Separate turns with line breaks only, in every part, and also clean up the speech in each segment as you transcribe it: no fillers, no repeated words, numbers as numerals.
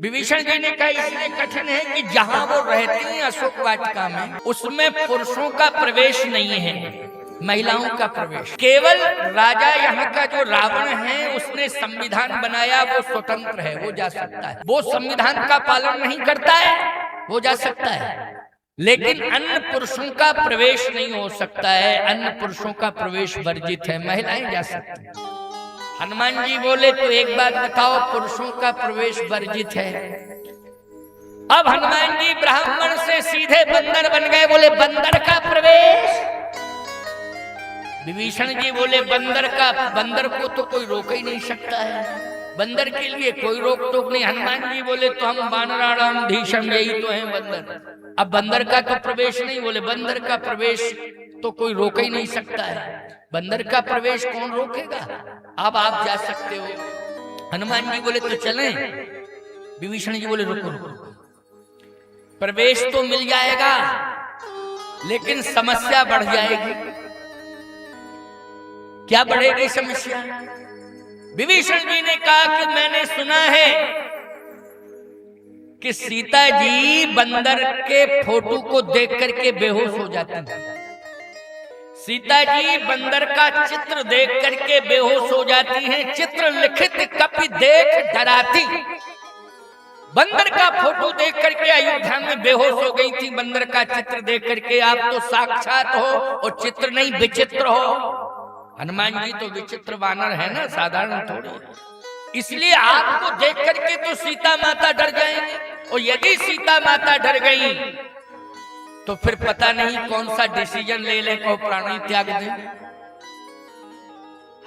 विभीषण जी ने कहा इसलिए कठिन है कि जहां वो रहती हैं अशोक वाटिका में, उसमें पुरुषों का प्रवेश नहीं है, महिलाओं का प्रवेश। केवल राजा यहाँ का जो रावण है उसने संविधान बनाया, वो स्वतंत्र है, वो जा सकता है। वो संविधान का पालन नहीं करता है, वो जा सकता है, लेकिन अन्य पुरुषों का प्रवेश नहीं हो सकता है। अन्य पुरुषों का प्रवेश वर्जित है, महिलाएं जा सकती हैं। हनुमान जी बोले तो एक बात बताओ, पुरुषों का प्रवेश वर्जित है। अब हनुमान जी ब्राह्मण से सीधे बंदर बन गए, बोले बंदर का प्रवेश। विभीषण जी बोले बंदर को तो कोई रोक ही नहीं सकता है, बंदर के लिए कोई रोक टोक नहीं। हनुमान जी बोले तो हम वानराणाम धीशम, यही तो है बंदर। अब बंदर का तो प्रवेश नहीं, बोले बंदर का प्रवेश तो कोई रोक ही नहीं सकता है, बंदर का प्रवेश कौन रोकेगा, अब आप जा सकते हो। हनुमान जी बोले तो चलें। विभीषण जी बोले रुको रुको, प्रवेश तो मिल जाएगा लेकिन समस्या बढ़ जाएगी। क्या बढ़ेगी समस्या? विभीषण जी ने कहा कि मैंने सुना है कि सीता जी बंदर के फोटो को देख करके बेहोश हो जाती हैं। सीता जी बंदर का चित्र देख करके बेहोश हो जाती हैं। चित्र लिखित कपि देख डराती, बंदर का फोटो देख करके अयोध्या में बेहोश हो गई थी। बंदर का चित्र देख करके आप तो साक्षात हो और चित्र नहीं विचित्र हो। हनुमान जी तो विचित्र वानर है ना, साधारण थोड़ी। इसलिए आपको देख करके तो सीता माता डर जाएंगे, और यदि सीता माता डर गई तो फिर पता नहीं कौन सा डिसीजन ले ले को प्राणी त्याग दे।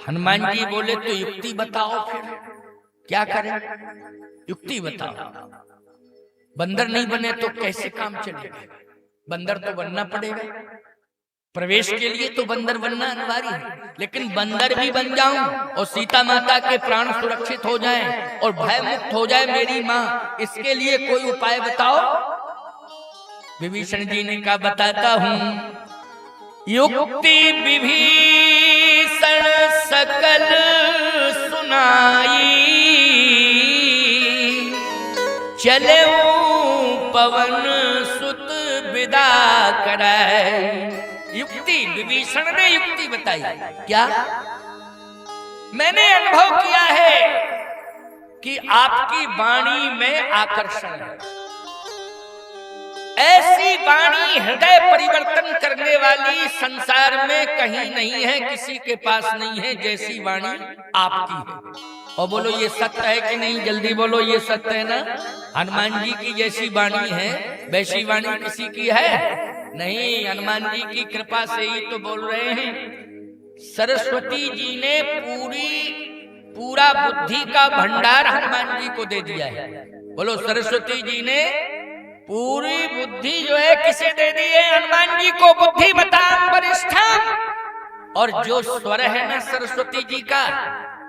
हनुमान जी बोले तो युक्ति बताओ, फिर क्या करें, युक्ति बताओ। बंदर नहीं बने तो कैसे काम चलेगा, बंदर तो बनना पड़ेगा। प्रवेश के लिए तो बंदर बनना अनिवार्य है, लेकिन बंदर भी बन जाऊं और सीता माता के प्राण सुरक्षित हो जाएं और भय मुक्त हो जाए मेरी माँ, इसके लिए कोई उपाय बताओ। विभीषण जी ने कहा बताता हूं। युक्ति विभीषण सकल सुनाई, चले पवन सुत विदा कराए। युक्ति, विभीषण ने युक्ति बताई। क्या? मैंने अनुभव किया है कि आपकी वाणी में आकर्षण है, ऐसी वाणी हृदय परिवर्तन करने वाली संसार में कहीं नहीं है, किसी के पास नहीं है जैसी वाणी आपकी है। और बोलो ये सत्य है कि नहीं, जल्दी बोलो ये सत्य है ना। हनुमान जी की जैसी वाणी है वैसी वाणी किसी की है नहीं, हनुमान जी की कृपा से ही तो बोल रहे हैं। सरस्वती जी ने पूरा बुद्धि का भंडार हनुमान जी को दे दिया है। बोलो सरस्वती जी ने पूरी बुद्धि जो है किसे दे दी है? हनुमान जी को। बुद्धि बताम वरिष्ठम, और जो स्वर है ना सरस्वती जी का,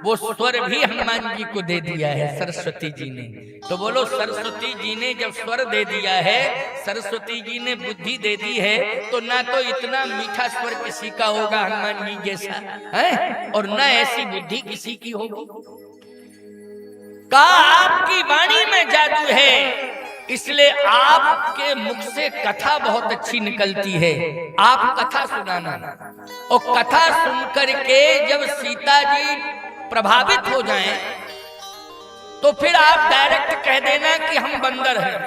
वो स्वर भी हनुमान जी को दे दिया है सरस्वती जी ने। तो बोलो सरस्वती जी ने जब स्वर दे दिया है, सरस्वती जी ने बुद्धि दे दी है, तो ना तो इतना मीठा स्वर किसी का होगा हनुमान जी जैसा है, और ना ऐसी बुद्धि किसी की होगी। कहा आपकी वाणी में जादू है, इसलिए आपके मुख से कथा बहुत अच्छी निकलती है। आप कथा सुनाना, और कथा सुन करके जब सीता जी प्रभावित हो जाएं, तो फिर आप डायरेक्ट कह देना कि हम बंदर हैं।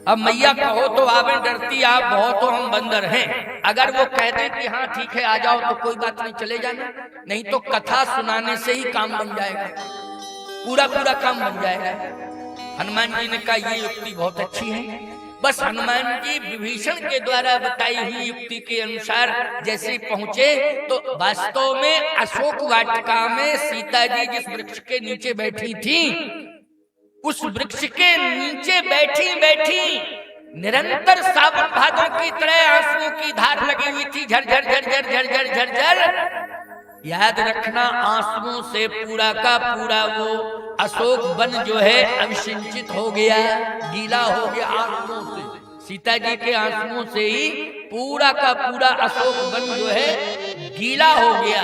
अब मैया कहो तो आवे डरती आप बहुत हो, हम बंदर हैं। अगर वो कह दे कि हाँ ठीक है आ जाओ तो कोई बात नहीं, चले जाना। नहीं तो कथा सुनाने से ही काम बन जाएगा, पूरा काम बन जाएगा। हनुमान जी ने कहा ये युक्ति बहुत अच्छी है। बस हनुमान जी विभीषण के द्वारा बताई हुई युक्ति के अनुसार जैसे पहुंचे, तो वास्तव में अशोक वाटिका में सीता जी जिस वृक्ष के नीचे बैठी थी, उस वृक्ष के नीचे बैठी निरंतर सावन भादों की तरह आंसुओं की धार लगी हुई थी, झरझर झरझर झरझर झरझर। याद रखना, आंसुओं से पूरा का पूरा वो अशोक वन जो है अविसिंचित हो गया, गीला हो गया आंसुओं से। सीता जी के आंसुओं से ही पूरा का पूरा अशोक वन जो है गीला हो गया,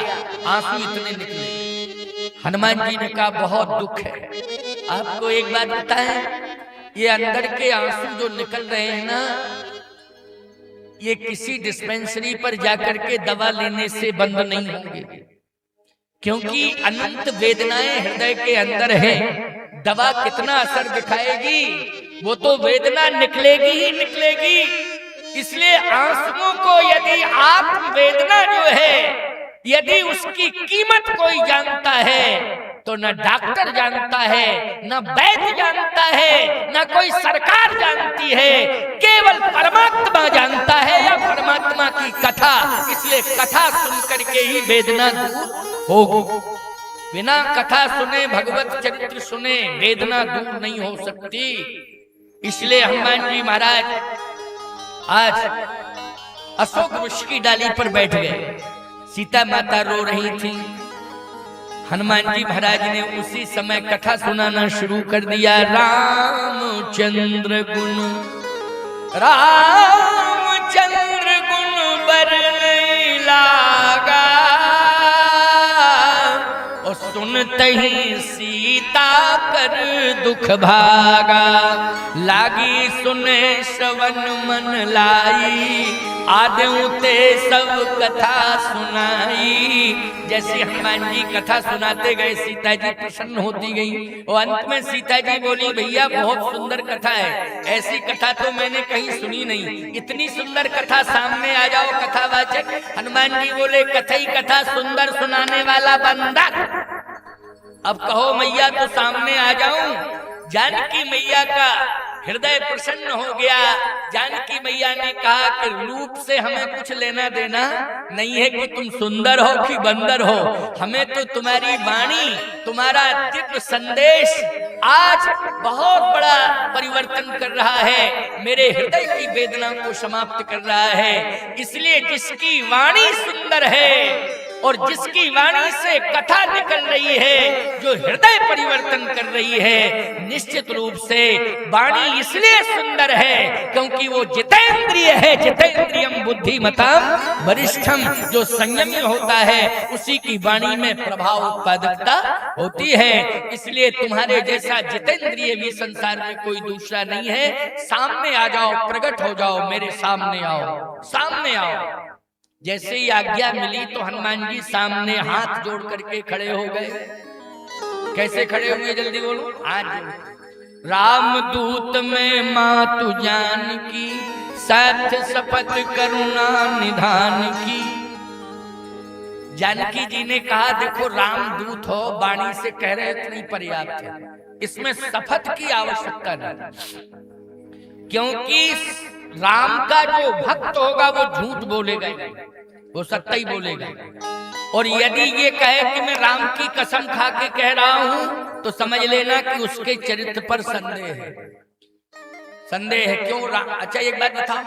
आंसू इतने निकले। हनुमान जी ने कहा बहुत दुख है, आपको एक बात बताएं, ये अंदर के आंसू जो निकल रहे हैं ना, ये किसी डिस्पेंसरी पर जाकर के दवा लेने से बंद नहीं होंगे, क्योंकि अनंत वेदनाएं हृदय के अंदर है। दवा कितना असर दिखाएगी, वो तो वेदना निकलेगी ही निकलेगी। इसलिए आंसुओं को यदि आप वेदना जो है, यदि उसकी कीमत कोई जानता है तो न डॉक्टर जानता है, न वैद्य जानता है, न कोई सरकार जानती है, केवल परमात्मा जानता है या परमात्मा की कथा। इसलिए कथा सुन करके ही वेदना दूर होगी। बिना कथा सुने, भगवत चरित्र सुने वेदना दूर नहीं हो सकती। इसलिए हनुमान जी महाराज आज अशोक वृक्ष की डाली पर बैठ गए। सीता माता रो रही थी, हनुमान जी महाराज ने उसी समय कथा सुनाना शुरू कर दिया। रामचंद्र गुण बरने लागा, और सुनते ही सीता कर दुख भागा। लागी सुने श्रवण मन लाई, आदऊ ते सब कथा सुनाई। जैसे हनुमान जी कथा सुनाते गए, सीता जी प्रसन्न होती गई। और अंत में सीता जी बोली, भैया बहुत सुंदर कथा है, ऐसी कथा तो मैंने कहीं सुनी नहीं, इतनी सुंदर कथा सामने आ जाओ कथावाचक। हनुमान जी बोले, कथा ही कथा, सुंदर सुनाने वाला बंदर। अब कहो मैया तो सामने आ जाऊं। जानकी मैया का हृदय प्रसन्न हो गया। जानकी मैया ने कहा कि रूप से हमें कुछ लेना देना नहीं है कि तुम सुंदर हो कि बंदर हो, हमें तो तुम्हारी वाणी, तुम्हारा दिव्य संदेश आज बहुत बड़ा परिवर्तन कर रहा है, मेरे हृदय की वेदना को समाप्त कर रहा है। इसलिए जिसकी वाणी सुंदर है और जिसकी वाणी से कथा निकल रही है, जो हृदय परिवर्तन कर रही है, निश्चित रूप से वाणी इसलिए सुंदर है क्योंकि वो जितेंद्रिय है। जितेंद्रियम बुद्धिमताम वरिष्ठम, जो संयमी होता है उसी की वाणी में प्रभाव उत्पादकता होती है। इसलिए तुम्हारे जैसा जितेंद्रिय भी संसार में कोई दूसरा नहीं है। सामने आ जाओ, प्रकट हो जाओ, मेरे सामने आओ, सामने आओ। जैसे ही आज्ञा मिली तो हनुमान जी सामने हाथ जोड़ करके खड़े हो गए। कैसे खड़े हुए जल्दी बोलो। आज रामदूत में मातु जानकी, साथ शपथ करुणा निधान की। जानकी जी ने कहा, देखो रामदूत हो, वाणी से कह रहे थे नहीं पर्याप्त है, इसमें शपथ की आवश्यकता नहीं, क्योंकि राम का जो भक्त होगा वो झूठ बोलेगा, वो सत्य ही बोलेगा। और यदि ये कहे कि मैं राम की कसम खा के कह रहा हूं तो समझ लेना कि उसके चरित्र पर संदेह है। संदेह है क्यों? अच्छा एक बात बताओ,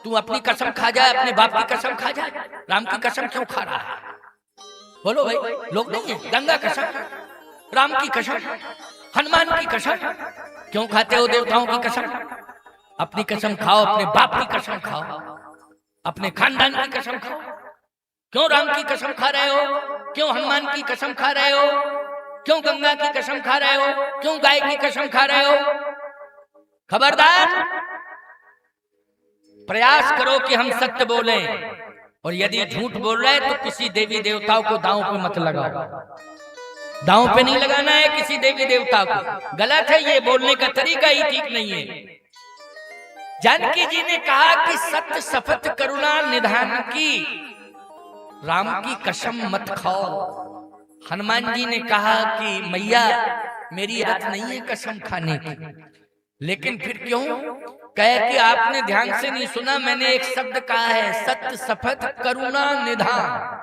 तू अपनी कसम खा जाए, अपने बाप की कसम खा जाए, राम की कसम क्यों खा रहा है? बोलो भाई, लोग नहीं है। गंगा कसम, राम की कसम, हनुमान की कसम क्यों खाते हो? देवताओं की कसम। अपनी कसम खाओ, अपने बाप की कसम खाओ, अपने खानदान की कसम खाओ। क्यों राम की कसम खा रहे हो? क्यों हनुमान की कसम खा रहे हो? क्यों गंगा की कसम खा रहे हो? क्यों गाय की कसम खा रहे हो? खबरदार, प्रयास करो कि हम सत्य बोलें, और यदि झूठ बोल रहे तो किसी देवी देवताओं को दांव पे मत लगाओ। दांव पे नहीं लगाना है किसी देवी देवता को, गलत है, ये बोलने का तरीका ही ठीक नहीं है। जानकी जी ने कहा कि सत्य शपथ करुणा निधान की, राम की कसम मत खाओ। हनुमान जी ने कहा कि मैया मेरी आदत नहीं है कसम खाने की, लेकिन फिर क्यों? कहे कि आपने ध्यान से नहीं सुना, मैंने एक शब्द कहा है, सत्य शपथ करुणा निधान।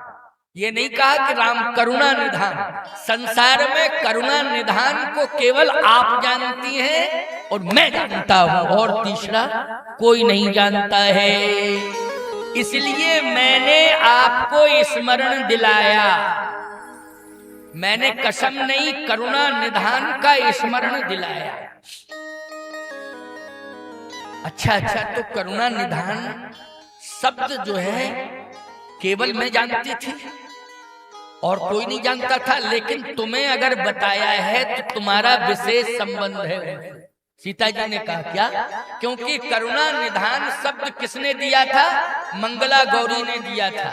ये नहीं कहा कि राम करुणा निधान। संसार में करुणा निधान को केवल आप जानती हैं और मैं जानता हूं, और तीसरा कोई नहीं जानता है। इसलिए मैंने आपको स्मरण दिलाया, मैंने कसम नहीं करुणा निधान का स्मरण दिलाया। अच्छा, तो करुणा निधान शब्द जो है केवल मैं जानती थी, और कोई नहीं जानता था, लेकिन तुम्हें अगर बताया है तो तुम्हारा विशेष संबंध है। सीता जी ने कहा क्या? क्योंकि करुणा निधान शब्द किसने दिया था? मंगला गौरी ने दिया था।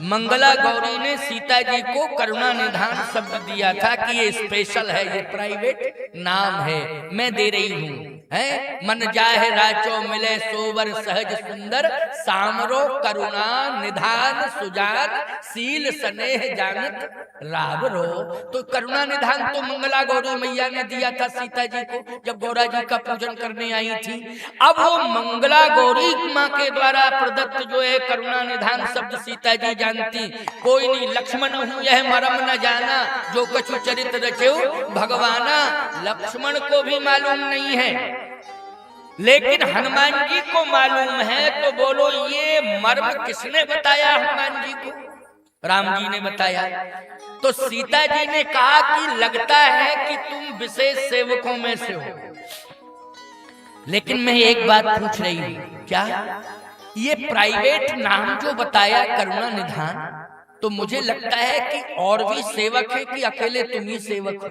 मंगला गौरी ने सीता जी को करुणा निधान शब्द दिया था कि ये स्पेशल है, ये प्राइवेट नाम है, मैं दे रही हूँ। है मन जाहे राचो मिले सोवर सहज सुंदर, सामरो करुणा निधान सुजान, शील स्नेह जानत रावरो। तो करुणा निधान तो मंगला गौरी मैया ने दिया था सीता जी को जब गौरा जी का पूजन करने आई थी। अब वो मंगला गौरी माँ के द्वारा प्रदत्त जो है करुणा निधान शब्द सीता जी जानती। कोई नहीं, लक्ष्मण हूँ यह मरम न जाना, जो कछु चरित्र रचेऊ भगवाना। लक्ष्मण को भी मालूम नहीं है, लेकिन हनुमान जी को मालूम है। तो बोलो ये मर्म किसने बताया हनुमान जी को? राम जी ने बताया। तो सीता जी ने कहा कि लगता है कि तुम विशेष सेवकों में से हो, लेकिन मैं एक बात पूछ रही हूँ, क्या ये प्राइवेट नाम जो बताया करुणा निधान, तो मुझे लगता है कि और भी सेवक है कि अकेले तुम ही सेवक हो?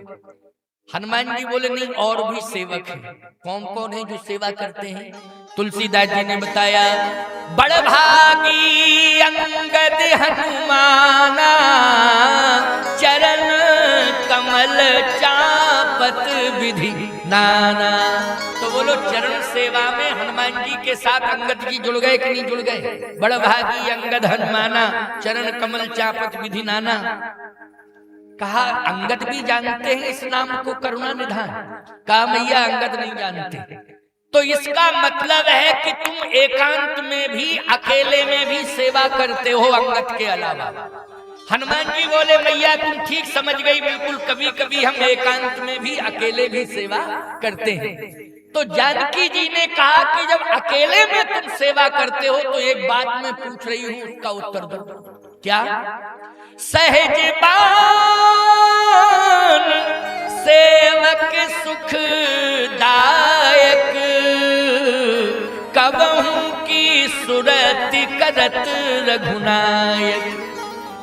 हनुमान जी बोले नहीं, और भी सेवक हैं। कौन कौन है जो सेवा करते हैं? तुलसीदास जी ने बताया, बड़ भागी अंगद हनुमाना, चरण कमल चापत विधि नाना। तो बोलो चरण सेवा में हनुमान जी के साथ अंगद जी जुड़ गए कि नहीं जुड़ गए? बड़ भागी अंगद हनुमाना, चरण कमल चापत विधि नाना। कहा अंगद भी जानते हैं इस नाम को करुणा निधान? कहा मैया अंगद नहीं जानते। तो इसका मतलब है कि तुम एकांत में भी अकेले में भी सेवा करते हो अंगद के अलावा। हनुमान जी बोले मैया तुम ठीक समझ गई, बिल्कुल। कभी कभी हम एकांत में भी अकेले भी सेवा करते हैं। तो जानकी जी ने कहा कि जब अकेले में तुम सेवा करते हो तो एक बात मैं पूछ रही हूँ, उसका उत्तर दो। क्या? सहज बान सेवक सुखदायक, कबहू की सुरति करत रघुनायक।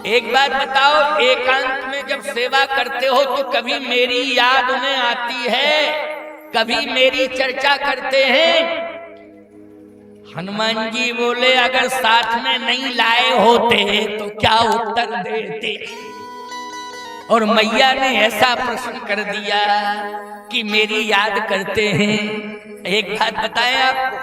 एक बात बताओ, एकांत में जब सेवा करते हो तो कभी मेरी याद उन्हें आती है? कभी मेरी चर्चा करते हैं? हनुमान जी बोले अगर साथ में नहीं लाए होते तो क्या उत्तर देते? और मैया ने ऐसा प्रश्न कर दिया कि मेरी याद करते हैं। एक बात बताएं आपको,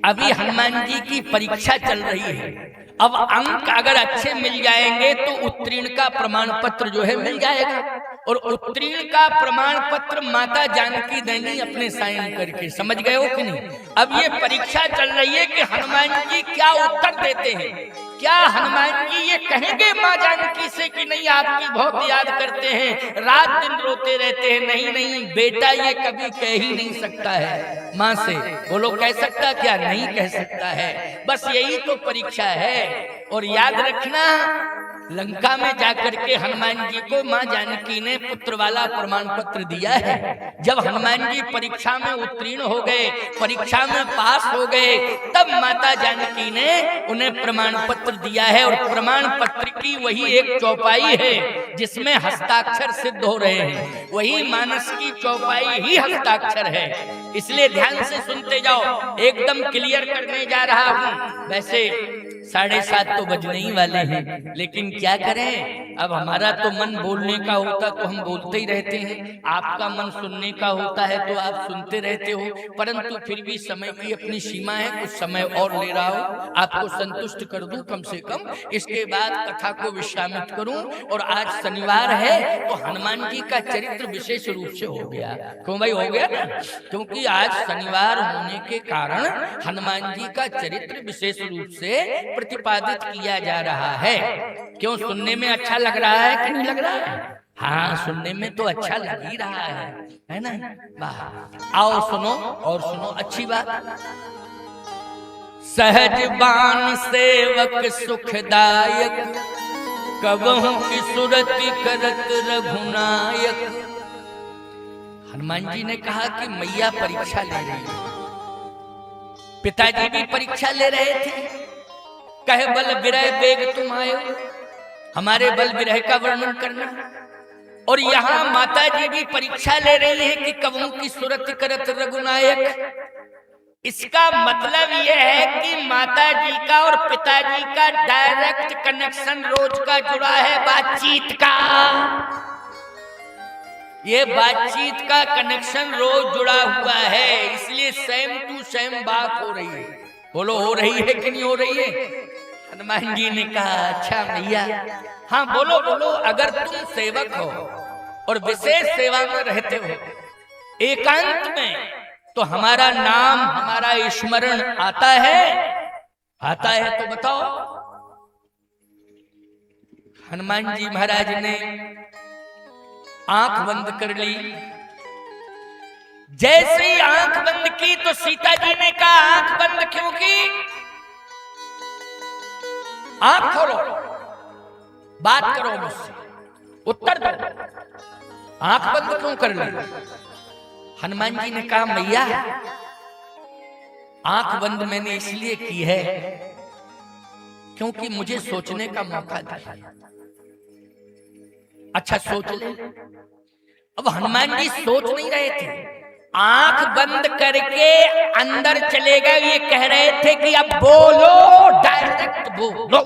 अभी हनुमान जी की परीक्षा चल रही है। अब अंक अगर अच्छे मिल जाएंगे तो उत्तीर्ण का प्रमाण पत्र जो है मिल जाएगा, और उत्तीर्ण का प्रमाण पत्र माता जानकी देनी अपने साइन करके। समझ गए हो कि नहीं? अब ये परीक्षा चल रही है कि हनुमान जी क्या उत्तर देते हैं। क्या हनुमान जी ये कहेंगे माँ जानकी से कि नहीं आपकी बहुत याद करते हैं, रात दिन रोते रहते हैं? नहीं नहीं बेटा, ये कभी कह ही नहीं सकता है माँ से। बोलो कह सकता क्या? नहीं कह सकता है। बस यही तो परीक्षा है। और याद रखना, लंका में जाकर के हनुमान जी को माँ जानकी ने पुत्र वाला प्रमाण पत्र दिया है। जब हनुमान जी परीक्षा में उत्तीर्ण हो गए, परीक्षा में पास हो गए, तब माता जानकी ने उन्हें प्रमाण पत्र दिया है। और प्रमाण पत्र की वही एक चौपाई है जिसमें हस्ताक्षर सिद्ध हो रहे हैं, वही मानस की चौपाई ही हस्ताक्षर है। इसलिए ध्यान से सुनते जाओ, एकदम क्लियर करने जा रहा हूँ। वैसे 7:30 तो बजने ही वाले हैं, लेकिन क्या करें, अब हमारा तो मन बोलने का होता तो हम बोलते ही रहते हैं, आपका मन सुनने का होता है तो आप सुनते रहते हो। परंतु फिर भी समय की अपनी सीमा है, कुछ समय और ले रहा हूँ, आपको संतुष्ट कर दूं कम से कम। इसके बाद कथा को विश्रामित करूं। और आज शनिवार है तो हनुमान जी का चरित्र विशेष रूप से हो गया। क्यों भाई हो गया ना? क्योंकि आज शनिवार होने के कारण हनुमान जी का चरित्र विशेष रूप से प्रतिपादित किया जा रहा है। क्यों, सुनने में अच्छा लग रहा है कि नहीं लग रहा है? हाँ, सुनने में तो अच्छा लग ही रहा है ना? वाह, आओ सुनो और सुनो अच्छी बात। सहज बान सेवक सुखदायक, कबहू की सुरति करत रघुनायक। हनुमान जी ने कहा कि मैया परीक्षा ले रही है, पिताजी भी परीक्षा ले रहे थे। कहे बल बिरय बेग तुम आयो, हमारे बल विरह का वर्णन करना। और यहाँ माता जी भी परीक्षा ले रही है कि कवों की सूरत करत रघुनायक। इसका मतलब यह है कि माता जी का और पिताजी का डायरेक्ट कनेक्शन रोज का जुड़ा है बातचीत का। ये बातचीत का कनेक्शन रोज जुड़ा हुआ है, इसलिए सेम टू सेम बात हो रही है। बोलो हो रही है कि नहीं हो रही है? हनुमान जी ने कहा अच्छा भैया, हाँ बोलो बोलो। अगर तुम सेवक हो और विशेष सेवा में रहते हो एकांत में, तो हमारा नाम हमारा स्मरण आता है? आता है तो बताओ। हनुमान जी महाराज ने आंख बंद कर ली। जैसे ही आंख बंद की तो सीता जी ने कहा आंख बंद क्यों की? आंख खोलो, बात करो मुझसे, उत्तर दो। आंख बंद क्यों कर ली? हनुमान जी ने कहा मैया आंख बंद मैंने इसलिए की है क्योंकि मुझे सोचने का मौका दिया। अच्छा सोच ले। अब हनुमान जी सोच नहीं रहे थे, आंख बंद करके अंदर चले गए। ये कह रहे थे कि अब बोलो, डायरेक्ट बोलो,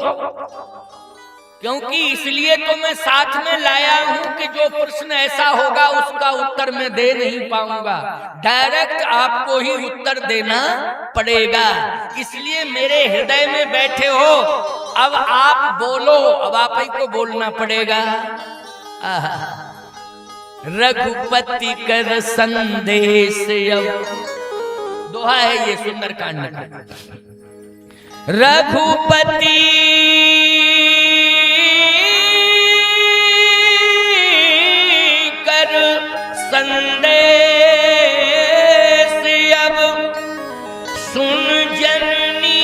क्योंकि इसलिए तो मैं साथ में लाया हूं कि जो प्रश्न ऐसा होगा उसका उत्तर मैं दे नहीं पाऊंगा, डायरेक्ट आपको ही उत्तर देना पड़ेगा। इसलिए मेरे हृदय में बैठे हो, अब आप बोलो, अब आप ही को बोलना पड़ेगा। रघुपति कर संदेश अब, दोहा है ये सुंदरकांड का। रघुपति कर संदेश अब, सुन जननी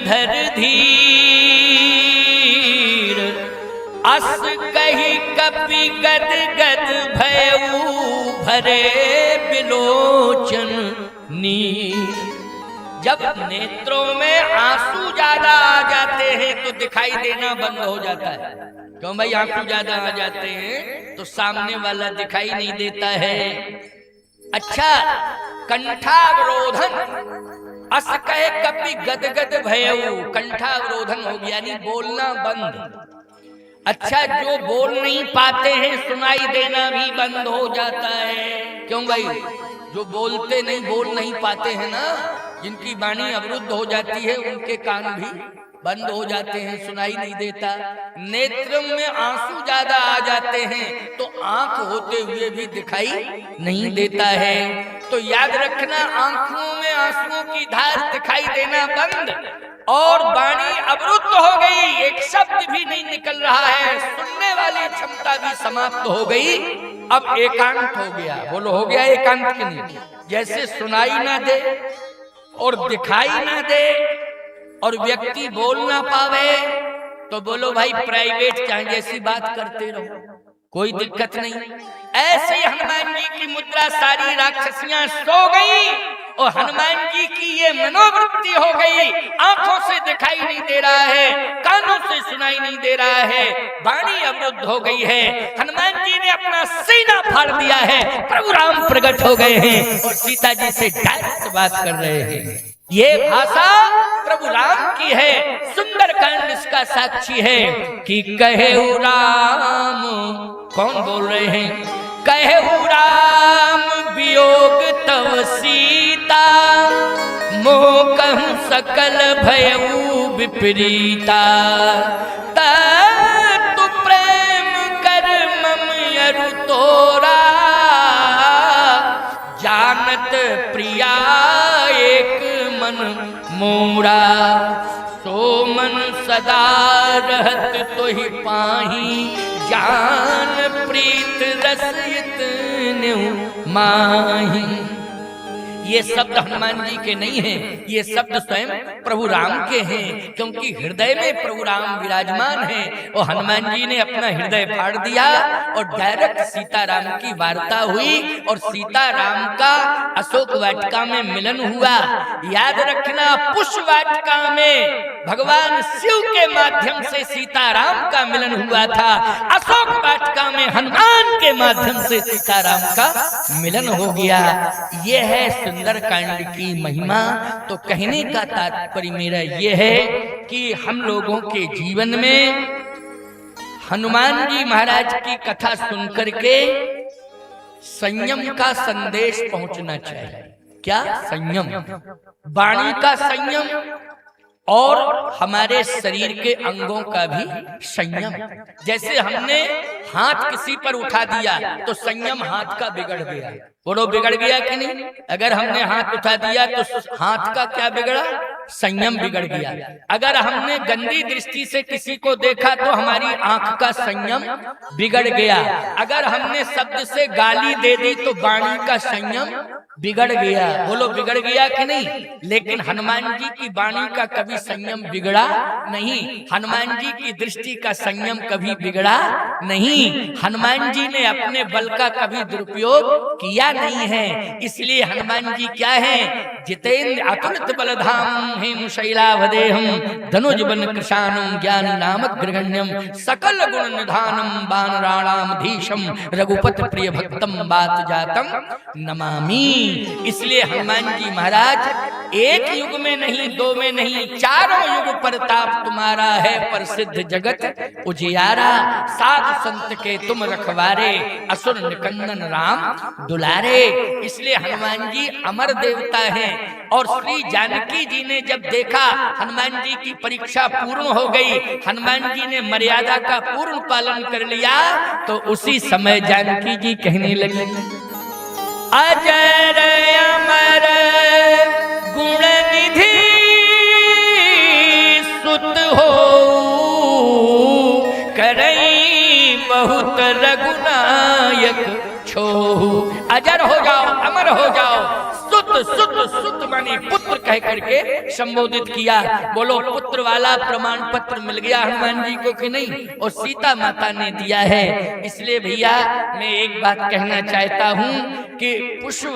धर धीर, अस कही कपि गद गद भयऊ, भरे बिलोचन नीर। जब नेत्रों में आंसू ज्यादा आ जाते हैं तो दिखाई देना बंद हो जाता है। क्यों भाई? आंसू ज्यादा आ जाते हैं तो सामने वाला दिखाई नहीं देता है। अच्छा, कंठावरोधन, अस कहे कपि गद गद भयऊ, कंठावरोधन हो गया, यानी बोलना बंद। अच्छा, जो बोल नहीं पाते हैं सुनाई देना भी बंद हो जाता है। क्यों भाई? जो बोलते नहीं, बोल नहीं पाते हैं ना, जिनकी वाणी अवरुद्ध हो जाती है, उनके कान भी बंद हो जाते हैं, सुनाई नहीं देता। नेत्र में आंसू ज्यादा आ जाते हैं तो आंख होते हुए भी दिखाई नहीं देता है। तो याद रखना, आंखों में आंसुओं की धार दिखाई देना बंद और वाणी अवरुद्ध हो गई, एक शब्द भी नहीं निकल रहा है, सुनने वाली क्षमता भी समाप्त हो गई। अब एकांत हो गया। बोलो हो गया एकांत कि नहीं? जैसे सुनाई ना दे और दिखाई ना दे और व्यक्ति बोल ना पावे, तो बोलो भाई प्राइवेट चाहे जैसी बात करते रहो, कोई दिक्कत नहीं। ऐसे ही हनुमान जी की मुद्रा, सारी राक्षसियां सो गई और हनुमान जी की ये मनोवृत्ति हो गई, आंखों से दिखाई नहीं दे रहा है, कानों से सुनाई नहीं दे रहा है, वाणी अवरुद्ध हो गई है। हनुमान जी ने अपना सीना फाड़ दिया है, प्रभु राम प्रकट हो गए हैं और सीता जी से डायरेक्ट बात कर रहे हैं। ये भाषा प्रभु राम की है। सुंदरकांड इसका साक्षी है कि कहेहु राम, कौन बोल रहे हैं? कहेहु राम वियोग तव सीता, मोह कहूं सकल भयऊ विपरीता। तु प्रेम कर मम अरु तोरा, जानत प्रिया एक मन मोरा। सो मन सदा रहत तोहि पाही, जान प्रीत रस इतने माही। ये शब्द हनुमान जी के नहीं हैं, ये शब्द स्वयं प्रभु राम के हैं, क्योंकि हृदय में प्रभु राम विराजमान हैं। और हनुमान जी ने अपना हृदय फाड़ दिया और डायरेक्ट सीता राम की वार्ता हुई और सीता राम का अशोक वाटिका में मिलन हुआ। याद रखना, पुष्प वाटिका में भगवान शिव के माध्यम से सीता राम का मिलन हुआ था, अशोक वाटिका में हनुमान के माध्यम से सीता राम का मिलन हो गया। यह है सुंदरकांड की महिमा। तो कहने का तात्पर्य मेरा यह है कि हम लोगों के जीवन में हनुमान जी महाराज की कथा सुनकर के संयम का संदेश पहुंचना चाहिए। क्या संयम? वाणी का संयम और हमारे शरीर के अंगों का भी संयम। जैसे हमने हाथ किसी पर उठा दिया तो संयम हाथ का बिगड़ गया। बोलो, बिगड़ गया कि नहीं? अगर हमने हाथ उठा दिया तो हाथ का क्या बिगड़ा? संयम बिगड़ गया। अगर हमने गंदी दृष्टि से किसी को देखा तो हमारी आंख का संयम बिगड़ गया। अगर हमने शब्द से गाली दे दी तो वाणी का संयम बिगड़ गया। बोलो, बिगड़ गया कि नहीं? लेकिन हनुमान जी की वाणी का कभी संयम बिगड़ा नहीं, हनुमान जी की दृष्टि का संयम कभी बिगड़ा नहीं। हनुमान जी ने अपने बल का कभी दुरुपयोग किया नहीं है। इसलिए हनुमान जी क्या है? जितेंद्र अतुलित बलधाम हेम शैलावदेहम धनुज बन कृशानम ज्ञान नामक ग्रगण्यम सकल गुण निधानम वानराणाम धीशम रघुपति प्रिय भक्तम बात जातम नमामि। इसलिए हनुमान जी महाराज एक युग में नहीं, दो में नहीं, चारों युग प्रताप तुम्हारा है, प्रसिद्ध जगत उजियारा। साधु संत के तुम रखवारे, असुर निकंदन राम दुलारे। इसलिए हनुमान जी अमर देवता हैं। और श्री जानकी जी ने जब देखा हनुमान जी की परीक्षा पूर्ण हो गई, हनुमान जी ने मर्यादा का पूर्ण पालन कर लिया, तो उसी समय जानकी जी कहने लगी, अजर अमर गुण निधि सुत हो, करई बहुत रघुनायक छोहु। अजर हो जाओ, अमर हो जाओ, सुत सुत सुत माने पुत्र कह करके संबोधित किया। बोलो, पुत्र वाला प्रमाण पत्र मिल गया हनुमान जी को कि नहीं? और सीता माता ने दिया है। इसलिए भैया मैं एक बात कहना चाहता हूं कि पुष्प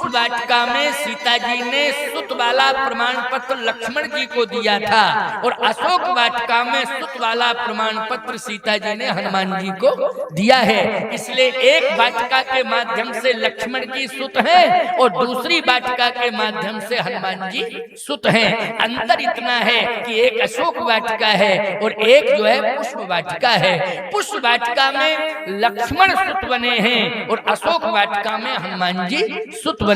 वाटिका में सीता जी ने सुत वाला प्रमाण पत्र लक्ष्मण जी को दिया था और अशोक वाटिका में सुत वाला प्रमाण पत्र सीता जी ने हनुमान जी को दिया है। इसलिए एक वाटिका के माध्यम से लक्ष्मण जी सुत हैं और दूसरी वाटिका के माध्यम से हनुमान जी सुत हैं। अंतर इतना है कि एक अशोक वाटिका है और एक जो है पुष्प वाटिका है। पुष्प वाटिका में लक्ष्मण सुत बने हैं और अशोक वाटिका में हनुमान जी सुत बने।